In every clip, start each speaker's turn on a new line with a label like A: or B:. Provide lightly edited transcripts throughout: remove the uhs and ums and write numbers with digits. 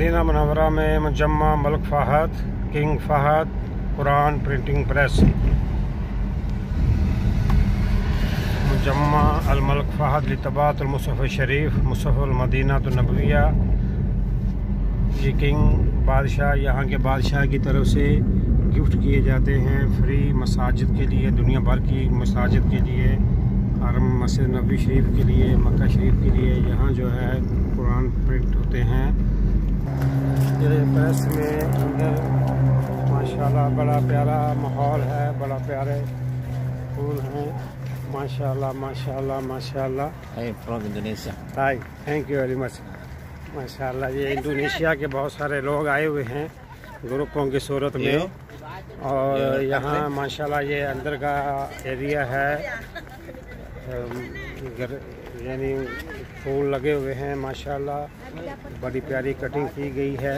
A: Medina Munawwara में मुजम्मा Malik Fahd King Fahd Quran printing press. मुजम्मा अल मलिक फ़हद लितबात अल मुसहफ़ शरीफ मुसहफ़ अल मदीना नबविया। ये किंग बादशाह यहाँ के बादशाह की तरफ से गिफ्ट किए जाते हैं फ्री मसाजिद के लिए, दुनिया भर की मसाजिद के लिए, हरम मस्जिद नबी शरीफ के लिए, मक्का शरीफ के लिए। यहाँ जो है कुरान प्रिंट होते हैं। ये प्रेस में अंदर माशाल्लाह बड़ा प्यारा माहौल है, बड़ा प्यारे फूल हैं माशाल्लाह माशाल्लाह माशाल्लाह।
B: I'm from Indonesia.
A: Hi, thank you very much. माशाल्लाह ये इंडोनेशिया के बहुत सारे लोग आए हुए हैं ग्रुपों की सूरत में। और यहाँ माशाल्लाह ये अंदर का एरिया है, यानी फूल लगे हुए हैं माशाल्लाह, बड़ी प्यारी कटिंग की गई है।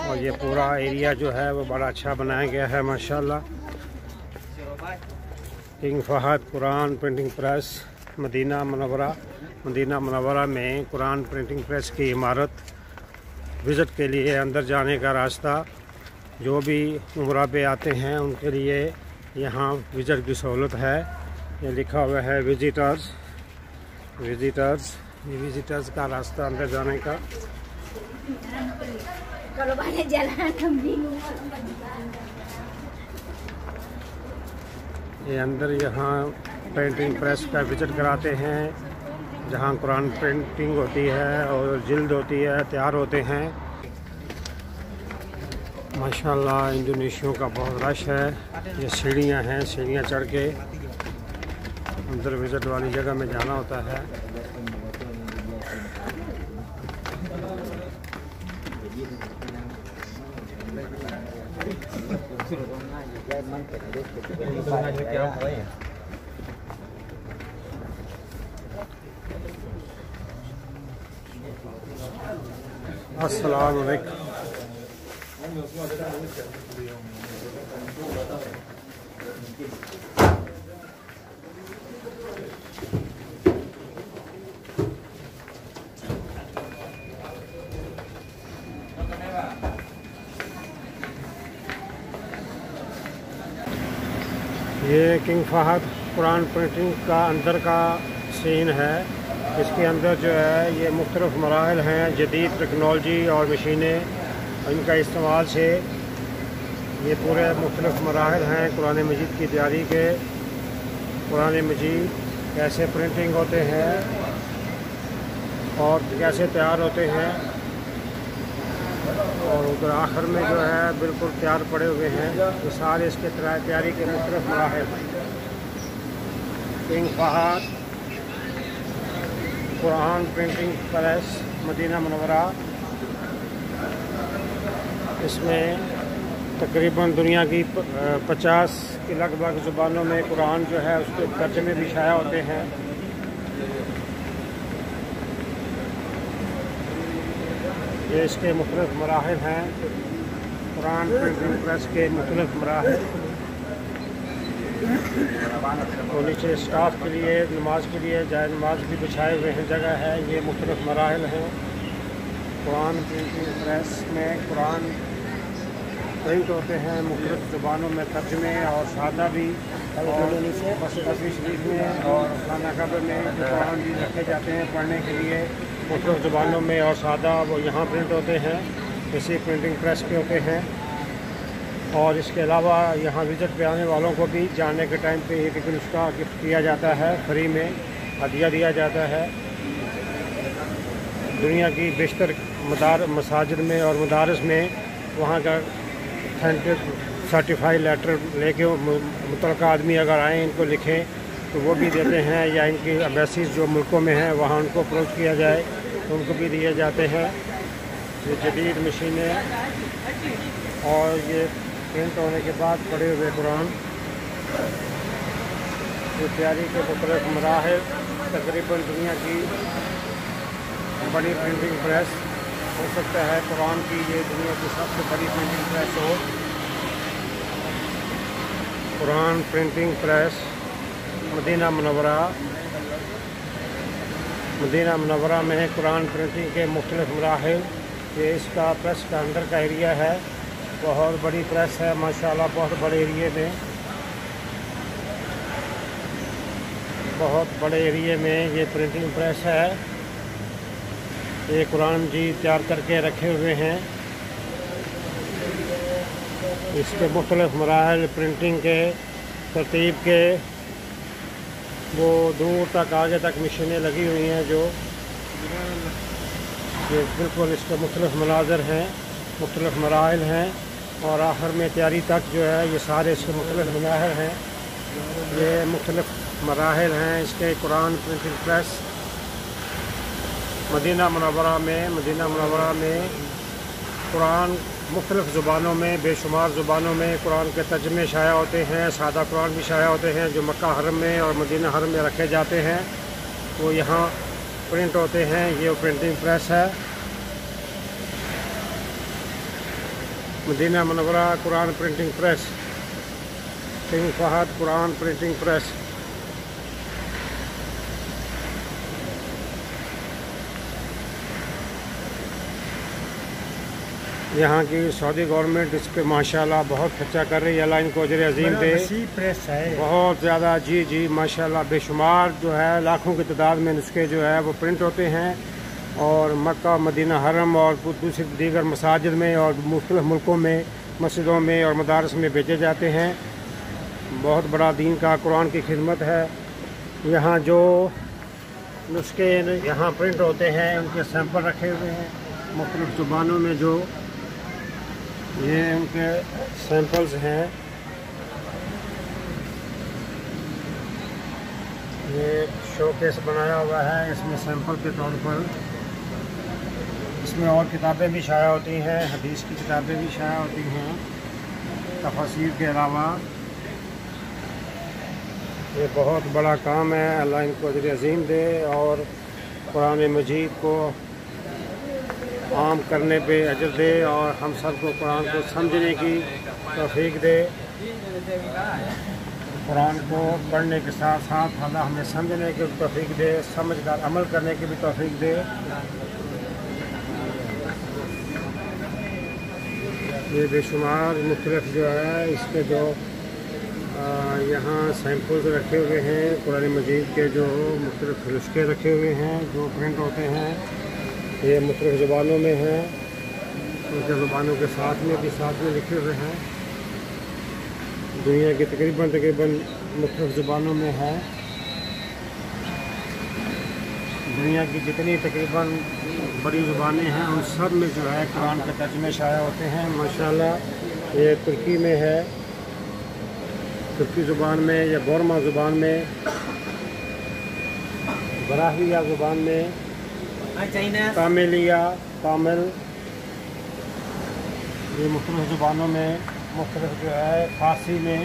A: और ये पूरा एरिया जो है वो बड़ा अच्छा बनाया गया है माशाल्लाह। King Fahd Quran printing press Medina Munawwara में कुरान प्रिंटिंग प्रेस की इमारत। विज़िट के लिए अंदर जाने का रास्ता, जो भी उम्रा पे आते हैं उनके लिए यहाँ विज़िट की सहूलत है। ये लिखा हुआ है विजिटर्स। ये विजिटर्स का रास्ता अंदर जाने का। ये अंदर यहाँ प्रिंटिंग प्रेस का विज़िट कराते हैं, जहाँ कुरान प्रिंटिंग होती है और जिल्द होती है, तैयार होते हैं माशाल्लाह। इंडोनेशिया का बहुत रश है। ये सीढ़ियाँ हैं, सीढ़ियाँ चढ़ के अंदर विज़िट वाली जगह में जाना होता है। अस्सलाम वालेकुम। ये किंग फ़हद कुरान प्रिंटिंग का अंदर का सीन है। इसके अंदर जो है ये मुख्तलिफ़ मराहिल हैं, जदीद टेक्नोलॉजी और मशीनें, इनका इस्तेमाल से ये पूरे मुख्तलिफ़ मराहिल हैं कुरान मजीद की तैयारी के। कुरान मजीद कैसे प्रिंटिंग होते हैं और कैसे तैयार होते हैं, और उधर आखिर में जो है बिल्कुल तैयार पड़े हुए हैं। ये सारे इसके तैयारी के मुख्तलिफ़ मराहिल हैं। King Fahd Quran printing press Medina Munawwara. इसमें तकरीबन दुनिया की 50 के लगभग ज़ुबानों में कुरान जो है उसके तर्जमे भी शाया होते हैं। ये इसके मुख्तलिफ़ मराहिल हैं, कुरान प्रिंटिंग प्रेस के मुख्तलिफ़ मराहिल। तो नीचे स्टाफ के लिए नमाज के लिए जाए नमाज भी बिछाए हुए हैं, जगह है। ये मुख्तलिफ़ मराहिल हैं। कुरान प्रिंटिंग प्रेस में कुरान प्रिंट होते हैं मुख्तलिफ़ ज़ुबानों में, तर्जमे और सादा भी, और नबी शरीफ में और खाना कब्र में जो कुरान भी रखे जाते हैं पढ़ने के लिए मुख्तलिफ़ ज़ुबानों में और सादा, वो यहाँ प्रिंट होते हैं, इसी प्रिंटिंग प्रेस के होते हैं। और इसके अलावा यहाँ विज़िट पे आने वालों को भी जाने के टाइम पे एक नुस्खा गिफ्ट किया जाता है, फ्री में हदिया दिया जाता है। दुनिया की बेशतर मसाजिद में और मदारस में वहाँ का ऑथेंटिक सर्टिफाइड लेटर लेके मुतलका आदमी अगर आएँ इनको लिखें तो वो भी देते हैं, या इनकी एम्बेसीज जो मुल्कों में हैं वहाँ उनको अप्रोच किया जाए तो उनको भी दिए जाते हैं। ये जदीद मशीनें और ये प्रिंट होने के बाद पड़े हुए कुरान, ये तैयारी के मुख्तलिफ़ मराहिल। तकरीबन दुनिया की बड़ी प्रिंटिंग प्रेस हो सकता है कुरान की, ये दुनिया की सबसे बड़ी प्रिंटिंग प्रेस हो। Quran printing press Medina Munawwara में कुरान प्रिंटिंग के मुख्तलिफ़ मराहिल ये इसका प्रेस का अंदर का एरिया है। बहुत बड़ी प्रेस है माशाल्लाह, बहुत बड़े एरिए में, बहुत बड़े एरिए में ये प्रिंटिंग प्रेस है। ये कुरान जी तैयार करके रखे हुए हैं। इसके मुख्तलिफ मराहल प्रिंटिंग के तरतीब के, वो दूर तक आगे तक मशीनें लगी हुई हैं जो ये बिल्कुल इसके मुख्तलिफ मनाज़र हैं, मुख्तलिफ मराहल हैं, और आखिर में तैयारी तक जो है ये सारे इसके मुख्तलिफ मराहल हैं। ये मुख्तलिफ मराहल हैं इसके Quran printing press. Medina Munawwara में कुरान मुख्तलिफ ज़ुबानों में, बेशुमार ज़ुबानों में कुरान के तर्जमे शाया होते हैं। सादा कुरान भी शाया होते हैं जो मक्का हरम में और मदीना हरम में रखे जाते हैं, वो यहाँ प्रिंट होते हैं। ये प्रिंटिंग प्रेस है। Medina Munawwara Quran printing press, King Fahd Quran printing press. यहाँ की सऊदी गवर्नमेंट इस पर माशाल्लाह बहुत खर्चा कर रही है। अल्लाह इनको अजर अजीम दे।
B: प्रेस है
A: बहुत ज़्यादा, जी माशाल्लाह, बेशुमार जो है लाखों की तादाद में नुस्खे जो है वो प्रिंट होते हैं और मक्का, मदीना हरम और दूसरी दीगर मसाजिद में और मुख्तलिफ मुल्कों में मस्जिदों में और मदारस में भेजे जाते हैं। बहुत बड़ा दीन का कुरान की खिदमत है। यहाँ जो नुस्खे यहाँ प्रिंट होते हैं उनके सैंपल रखे हुए हैं मुख्तलिफ ज़ुबानों में। जो ये उनके सैंपल्स हैं। ये शोकेस बनाया हुआ है, इसमें सैंपल के तौर पर इसमें और किताबें भी शाया होती हैं, हदीस की किताबें भी शाया होती हैं तफसीर के अलावा। ये बहुत बड़ा काम है। अल्लाह इनको अजर अजीम दे और कुरान मजीद को आम करने पे अजर दे और हम सबको कुरान को समझने की तौफीक दे। कुरान को पढ़ने के साथ साथ अल्लाह हमें समझने की तौफीक दे, समझदार अमल करने की भी तौफीक दे। ये बेशुमार मुख्तलिफ जो है इसके जो यहाँ सैंपल्स रखे हुए हैं कुरान मजीद के, जो मुख्तलिफ नुस्खे रखे हुए हैं जो प्रिंट होते हैं। ये मुख्तलिफ ज़ुबानों में हैं, उनके ज़ुबानों के साथ में लिखे हुए हैं। दुनिया की तकरीबन मुख्तलिफ ज़ुबानों में है। दुनिया की जितनी तकरीबन बड़ी ज़ुबानें हैं उन सब में जो है कुरान के तर्जमे शाया होते हैं माशाल्लाह। ये तुर्की में है, तुर्की ज़ुबान में, या गोरमा ज़ुबान में, बराहिया ज़ुबान में, तामिल, ये मुख्तलिफ ज़ुबानों में, मुख्तलिफ जो है फारसी में,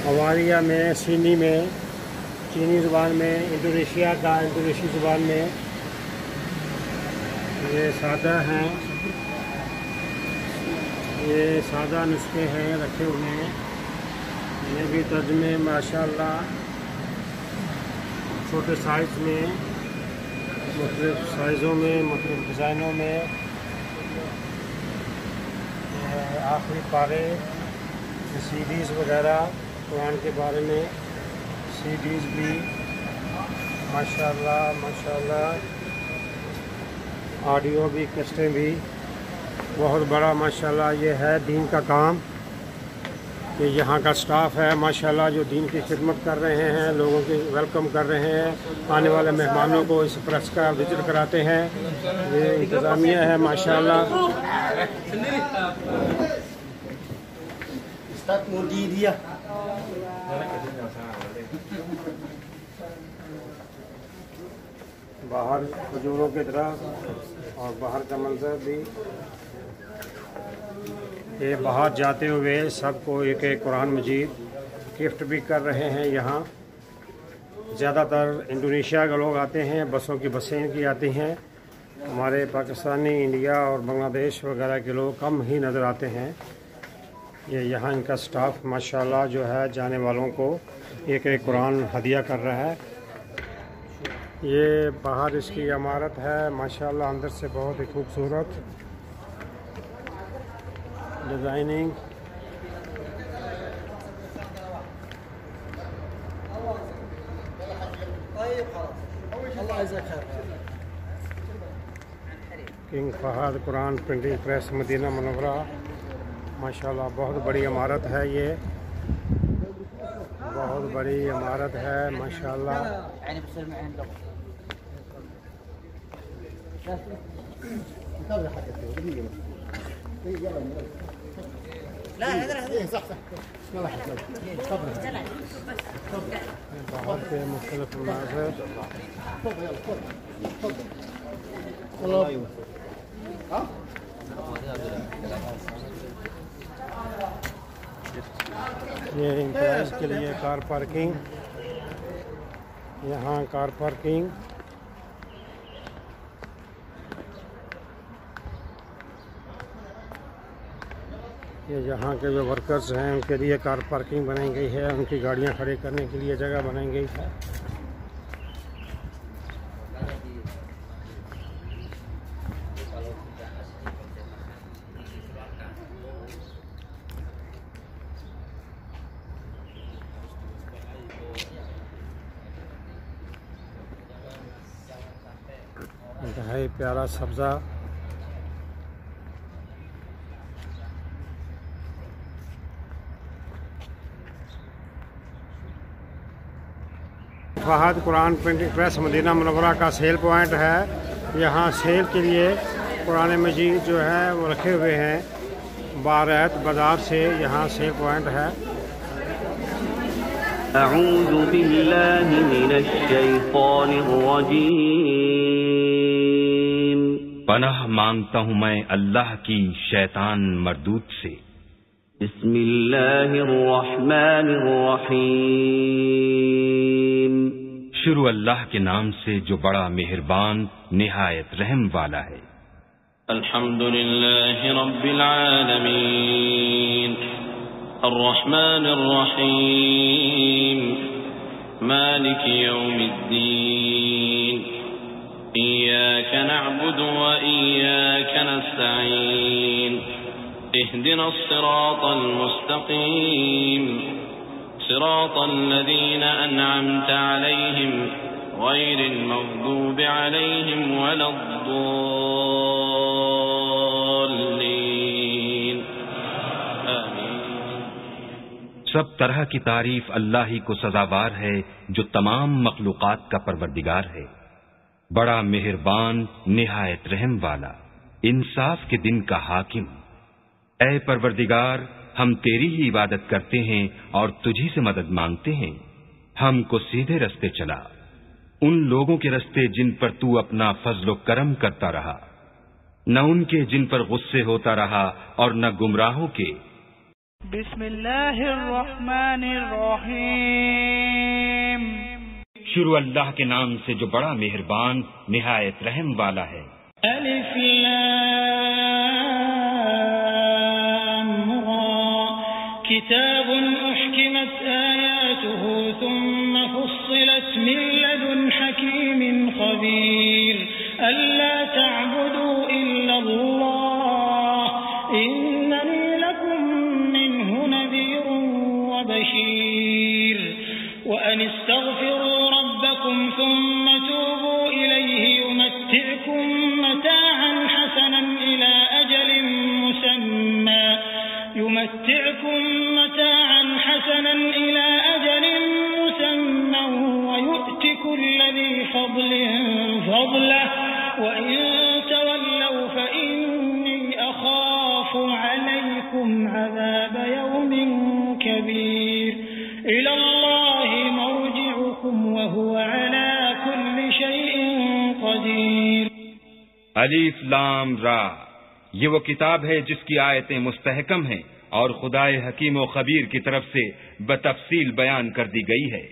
A: अवारिया में, चीनी ज़ुबान में, इंडोनेशी ज़ुबान में। ये सादा हैं, ये सादा नुस्खे हैं रखे हुए हैं। ये भी तर्जमे माशाल्लाह छोटे साइज़ में, मुख्तलिफ साइज़ों में, मुख्तलिफ डिज़ाइनों में। आखिरी पारे सीडीज़ वगैरह कुरान के बारे में, सीडीज़ भी माशाल्लाह, ऑडियो भी, कैसेटें भी। बहुत बड़ा माशाल्लाह ये है दीन का काम। कि यहाँ का स्टाफ है माशाल्लाह जो दीन की खिदमत कर रहे हैं, लोगों की वेलकम कर रहे हैं, आने वाले मेहमानों को इस प्रेस का विजिट कराते हैं। ये इंतज़ामिया है माशाल्लाह। बाहर खजूरों की तरफ और बाहर का मंजर भी। ये बाहर जाते हुए सबको एक एक कुरान मजीद गिफ्ट भी कर रहे हैं। यहाँ ज़्यादातर इंडोनेशिया के लोग आते हैं, बसों की बसें इनकी आती हैं। हमारे पाकिस्तानी, इंडिया और बांग्लादेश वगैरह के लोग कम ही नज़र आते हैं। ये यहाँ इनका स्टाफ माशाल्लाह जो है जाने वालों को एक एक कुरान हदिया कर रहा है। ये बाहर इसकी इमारत है, माशाल्लाह अंदर से बहुत ही खूबसूरत designing. King Fahd Quran printing press Medina Munawwara, माशाल्लाह बहुत बड़ी इमारत है। ये बहुत बड़ी इमारत है माशाल्लाह। बाहर के मुख्तलिफ मनाज़िर, ये एम्प्लॉइज़ के लिए कार पार्किंग, यहाँ कार पार्किंग। ये यहाँ के जो वर्कर्स हैं उनके लिए कार पार्किंग बनाई गई है, उनकी गाड़ियाँ खड़ी करने के लिए जगह बनाई गई है। इंतहाई प्यारा सब्ज़ा। Fahd Quran printing press Medina Munawwara का सेल पॉइंट है। यहाँ सेल के लिए कुरान मजीद जो है वो रखे हुए हैं। बारत बाज़ार से यहाँ सेल पॉइंट है।
B: अऊज़ु बिल्लाहि मिनश शैतानिर रजीम।
C: पनाह मांगता हूँ मैं अल्लाह की शैतान मरदूद से।
B: बिस्मिल्लाहिर रहमानिर रहीम।
C: शुरू अल्लाह के नाम से जो बड़ा मेहरबान निहायत रहम वाला है।
B: अल्हम्दुलिल्लाहि रब्बिल आलमीन अर्रहमानिर रहीम मालिकि यौमिद्दीन इय्याका नअबुदु व इय्याका नस्तईन इहदिनस सिरातल मुस्तकीम सिरातल लज़ीना अनअमता अलैहिम गैरिल मग़दूबि अलैहिम वलद्दॉल्लीन। आमीन।
C: सब तरह की तारीफ अल्लाह ही को सजावार है जो तमाम मखलूकात का परवरदिगार है, बड़ा मेहरबान निहायत रहम वाला, इंसाफ के दिन का हाकिम। ऐ परवरदिगार, हम तेरी ही इबादत करते हैं और तुझी से मदद मांगते हैं। हमको सीधे रास्ते चला, उन लोगों के रास्ते जिन पर तू अपना फजलो करम करता रहा, न उनके जिन पर गुस्से होता रहा और न गुमराहों के।
D: बिस्मिल्लाहिर्रहमानिर्रहीम।
C: शुरू अल्लाह के नाम से जो बड़ा मेहरबान निहायत रहम वाला है।
D: अलिफ लाम रा किताबुन उहकिमत आयातुहु थुम्मा फुस्सिलत मिन लदुन हकीमिन खबीर अल्ला तअबुदू इल्ला अल्लाह इन्ननी लकुम मिन्हु नज़ीरुन व बशीर व अन इस्तगफिरू रब्बकुम थुम्मा तूबू इलैहि युमत्ति'कुम मताअन हसनन इला अजलिन मुसम्मा व यु'ति कुल्ला ज़ी फ़ज़लिन फ़ज़लहु व इन तवल्लव फ़इन्नी अख़ाफ़ु अलैकुम अज़ाब यौमिन कबीर इलल्लाहि मर्जि'ुकुम व हुवा अला कुल्लि शैइन क़दीर।
C: अलीफ लाम रा, ये वो किताब है जिसकी आयतें मुस्तहकम हैं और खुदाए हकीम व खबीर की तरफ से बतफसील बयान कर दी गई है।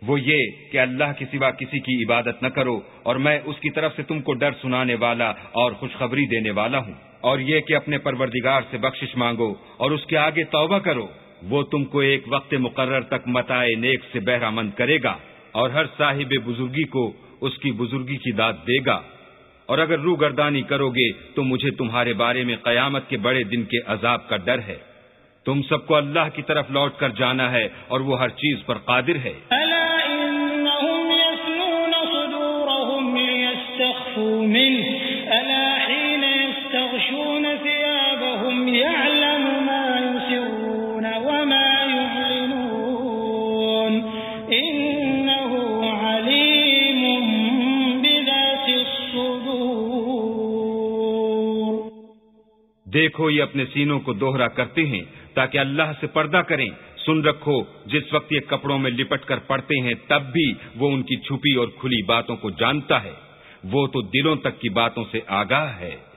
C: वो ये कि अल्लाह के सिवा किसी की इबादत न करो और मैं उसकी तरफ से तुमको डर सुनाने वाला और खुशखबरी देने वाला हूँ। और ये कि अपने परवरदिगार से बख्शिश मांगो और उसके आगे तौबा करो। वो तुमको एक वक्त मुकर्रर तक मताए नेक से बहरामंद करेगा और हर साहिब बुजुर्गी को उसकी बुजुर्गी की दाद देगा, और अगर रूगर्दानी करोगे तो मुझे तुम्हारे बारे में कयामत के बड़े दिन के अजाब का डर है। तुम सबको अल्लाह की तरफ लौट कर जाना है और वो हर चीज पर कादिर है। देखो ये अपने सीनों को दोहरा करते हैं ताकि अल्लाह से पर्दा करें। सुन रखो, जिस वक्त ये कपड़ों में लिपट कर पड़ते हैं तब भी वो उनकी छुपी और खुली बातों को जानता है। वो तो दिलों तक की बातों से आगाह है।